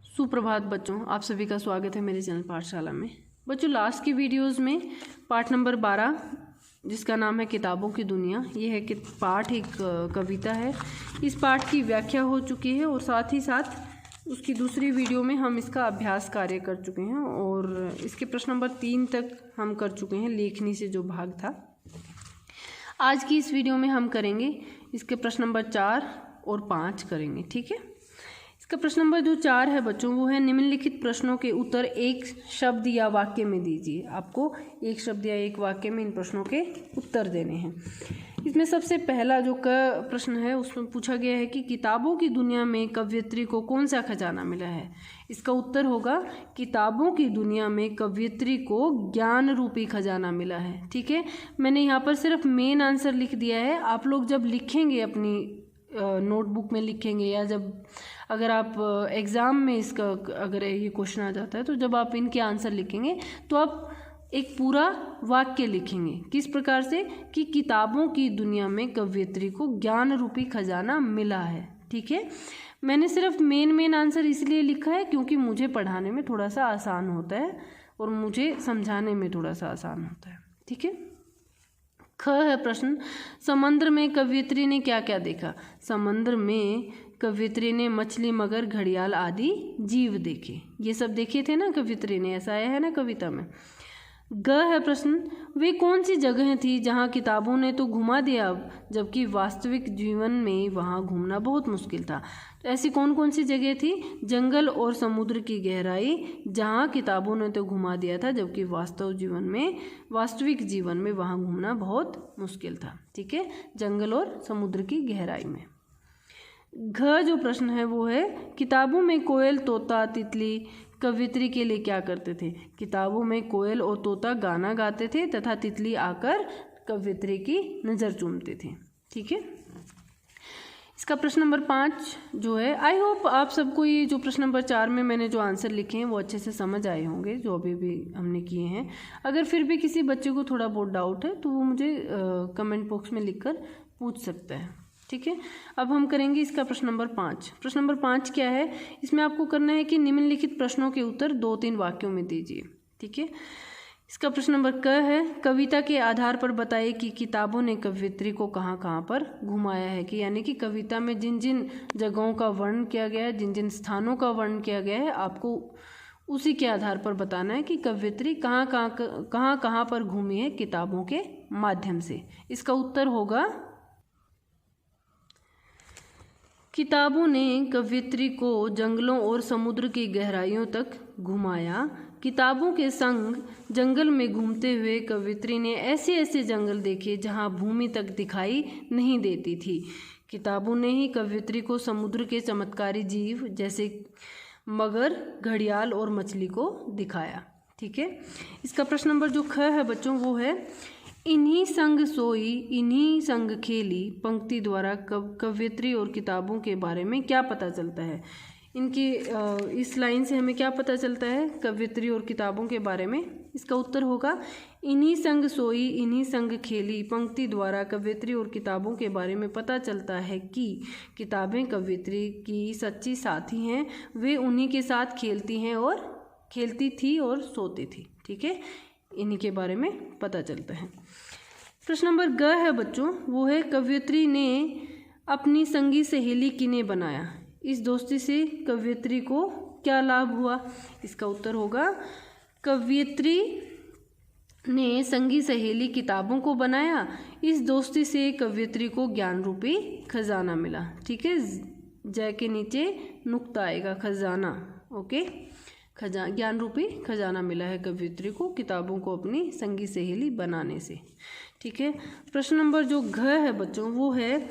सुप्रभात बच्चों, आप सभी का स्वागत है मेरे चैनल पाठशाला में। बच्चों, लास्ट की वीडियोस में पाठ नंबर 12 जिसका नाम है किताबों की दुनिया, ये है कि पाठ एक कविता है। इस पाठ की व्याख्या हो चुकी है और साथ ही साथ उसकी दूसरी वीडियो में हम इसका अभ्यास कार्य कर चुके हैं और इसके प्रश्न नंबर 3 तक हम कर चुके हैं, लेखनी से जो भाग था। आज की इस वीडियो में हम करेंगे इसके प्रश्न नंबर 4 और 5 करेंगे, ठीक है। इसका प्रश्न नंबर जो 4 है बच्चों, वो है निम्नलिखित प्रश्नों के उत्तर एक शब्द या वाक्य में दीजिए। आपको एक शब्द या एक वाक्य में इन प्रश्नों के उत्तर देने हैं। इसमें सबसे पहला जो प्रश्न है उसमें पूछा गया है कि किताबों की दुनिया में कवयित्री को कौन सा खजाना मिला है। इसका उत्तर होगा किताबों की दुनिया में कवयित्री को ज्ञान रूपी खजाना मिला है, ठीक है। मैंने यहाँ पर सिर्फ मेन आंसर लिख दिया है। आप लोग जब लिखेंगे अपनी नोटबुक में लिखेंगे या जब अगर आप एग्ज़ाम में इसका अगर ये क्वेश्चन आ जाता है तो जब आप इनके आंसर लिखेंगे तो आप एक पूरा वाक्य लिखेंगे। किस प्रकार से कि किताबों की दुनिया में कवयित्री को ज्ञान रूपी खजाना मिला है, ठीक है। मैंने सिर्फ मेन आंसर इसलिए लिखा है क्योंकि मुझे पढ़ाने में थोड़ा सा आसान होता है और मुझे समझाने में थोड़ा सा आसान होता है, ठीक है। ख है प्रश्न, समुद्र में कवयित्री ने क्या क्या देखा। समुद्र में कवयित्री ने मछली, मगर, घड़ियाल आदि जीव देखे। ये सब देखे थे ना कवयित्री ने, ऐसा आया है ना कविता में। ग है प्रश्न, वे कौन सी जगह थी जहाँ किताबों ने तो घुमा दिया जबकि वास्तविक जीवन में वहाँ घूमना बहुत मुश्किल था। तो ऐसी कौन कौन सी जगह थी। जंगल और समुद्र की गहराई, जहाँ किताबों ने तो घुमा दिया था जबकि वास्तविक जीवन में वहाँ घूमना बहुत मुश्किल था, ठीक है। जंगल और समुद्र की गहराई में। घ जो प्रश्न है वो है किताबों में कोयल, तोता, तितली कवयित्री के लिए क्या करते थे। किताबों में कोयल और तोता गाना गाते थे तथा तितली आकर कवयित्री की नज़र चूमते थे, ठीक है। इसका प्रश्न नंबर 5 जो है, आई होप आप सबको ये जो प्रश्न नंबर 4 में मैंने जो आंसर लिखे हैं वो अच्छे से समझ आए होंगे जो अभी भी हमने किए हैं। अगर फिर भी किसी बच्चे को थोड़ा बहुत डाउट है तो वो मुझे कमेंट बॉक्स में लिखकर पूछ सकता है, ठीक है। अब हम करेंगे इसका प्रश्न नंबर 5। प्रश्न नंबर 5 क्या है, इसमें आपको करना है कि निम्नलिखित प्रश्नों के उत्तर 2-3 वाक्यों में दीजिए, ठीक है। इसका प्रश्न नंबर क है, कविता के आधार पर बताइए कि किताबों ने कवयित्री को कहाँ कहाँ पर घुमाया है। कि यानी कि कविता में जिन जिन जगहों का वर्णन किया गया है, जिन जिन स्थानों का वर्णन किया गया है, आपको उसी के आधार पर बताना है कि कवयित्री कहाँ कहाँ पर घूमी है किताबों के माध्यम से। इसका उत्तर होगा किताबों ने कवयित्री को जंगलों और समुद्र की गहराइयों तक घुमाया। किताबों के संग जंगल में घूमते हुए कवयित्री ने ऐसे ऐसे जंगल देखे जहां भूमि तक दिखाई नहीं देती थी। किताबों ने ही कवयित्री को समुद्र के चमत्कारी जीव जैसे मगर, घड़ियाल और मछली को दिखाया, ठीक है। इसका प्रश्न नंबर जो ख है बच्चों वो है, इन्हीं संग सोई, इन्हीं संग खेली पंक्ति द्वारा कवयित्री और किताबों के बारे में क्या पता चलता है। इनकी इस लाइन से हमें क्या पता चलता है कवयित्री और किताबों के बारे में। इसका उत्तर होगा इन्हीं संग सोई, इन्हीं संग खेली पंक्ति द्वारा कवयित्री और किताबों के बारे में पता चलता है कि किताबें कवयित्री की सच्ची साथी हैं। वे उन्हीं के साथ खेलती थी और सोती थी, ठीक है। इन्हीं के बारे में पता चलता है। प्रश्न नंबर ग है बच्चों, वो है कवयित्री ने अपनी संगी सहेली किन्हें बनाया। इस दोस्ती से कवयित्री को क्या लाभ हुआ। इसका उत्तर होगा कवयित्री ने संगी सहेली किताबों को बनाया। इस दोस्ती से कवयित्री को ज्ञान रूपी खजाना मिला, ठीक है। जय के नीचे नुक्ता आएगा, खजाना, ओके। ज्ञान रूपी खजाना मिला है कवयित्री को किताबों को अपनी संगी सहेली बनाने से, ठीक है। प्रश्न नंबर जो घ है बच्चों वो है,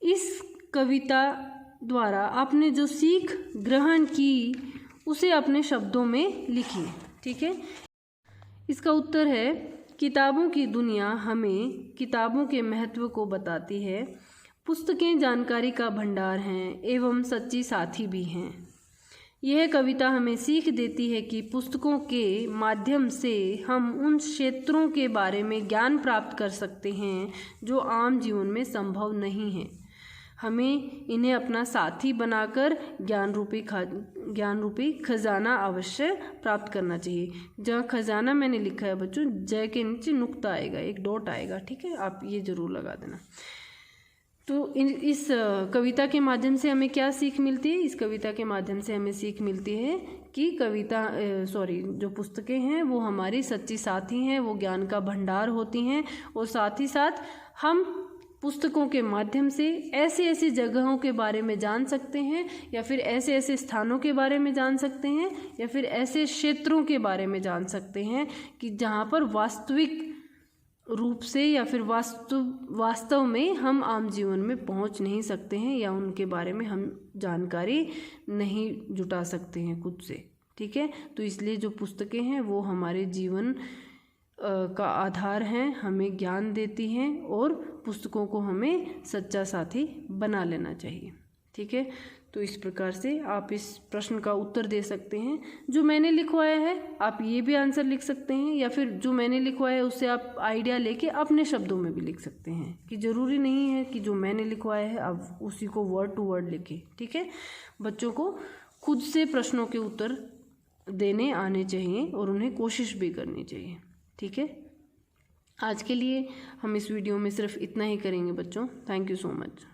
इस कविता द्वारा आपने जो सीख ग्रहण की उसे अपने शब्दों में लिखिए, ठीक है। इसका उत्तर है किताबों की दुनिया हमें किताबों के महत्व को बताती है। पुस्तकें जानकारी का भंडार हैं एवं सच्ची साथी भी हैं। यह कविता हमें सीख देती है कि पुस्तकों के माध्यम से हम उन क्षेत्रों के बारे में ज्ञान प्राप्त कर सकते हैं जो आम जीवन में संभव नहीं है। हमें इन्हें अपना साथी बनाकर ज्ञान रूपी खजाना अवश्य प्राप्त करना चाहिए। जहाँ खजाना मैंने लिखा है बच्चों, जय के नीचे नुक्ता आएगा, एक डॉट आएगा, ठीक है, आप ये जरूर लगा देना। तो इस कविता के माध्यम से हमें क्या सीख मिलती है? इस कविता के माध्यम से हमें सीख मिलती है कि जो पुस्तकें हैं वो हमारी सच्ची साथी हैं, वो ज्ञान का भंडार होती हैं, और साथ ही साथ हम पुस्तकों के माध्यम से ऐसी ऐसी जगहों के बारे में जान सकते हैं, या फिर ऐसे ऐसे स्थानों के बारे में जान सकते हैं, या फिर ऐसे क्षेत्रों के बारे में जान सकते हैं कि जहाँ पर वास्तविक रूप से या फिर वास्तव में हम आम जीवन में पहुंच नहीं सकते हैं, या उनके बारे में हम जानकारी नहीं जुटा सकते हैं खुद से, ठीक है। तो इसलिए जो पुस्तकें हैं वो हमारे जीवन का आधार हैं, हमें ज्ञान देती हैं, और पुस्तकों को हमें सच्चा साथी बना लेना चाहिए, ठीक है। तो इस प्रकार से आप इस प्रश्न का उत्तर दे सकते हैं। जो मैंने लिखवाया है आप ये भी आंसर लिख सकते हैं, या फिर जो मैंने लिखवाया है उससे आप आइडिया लेके अपने शब्दों में भी लिख सकते हैं, कि ज़रूरी नहीं है कि जो मैंने लिखवाया है आप उसी को वर्ड टू वर्ड लिखें, ठीक है। बच्चों को खुद से प्रश्नों के उत्तर देने आने चाहिए और उन्हें कोशिश भी करनी चाहिए, ठीक है। आज के लिए हम इस वीडियो में सिर्फ इतना ही करेंगे बच्चों। Thank you so much.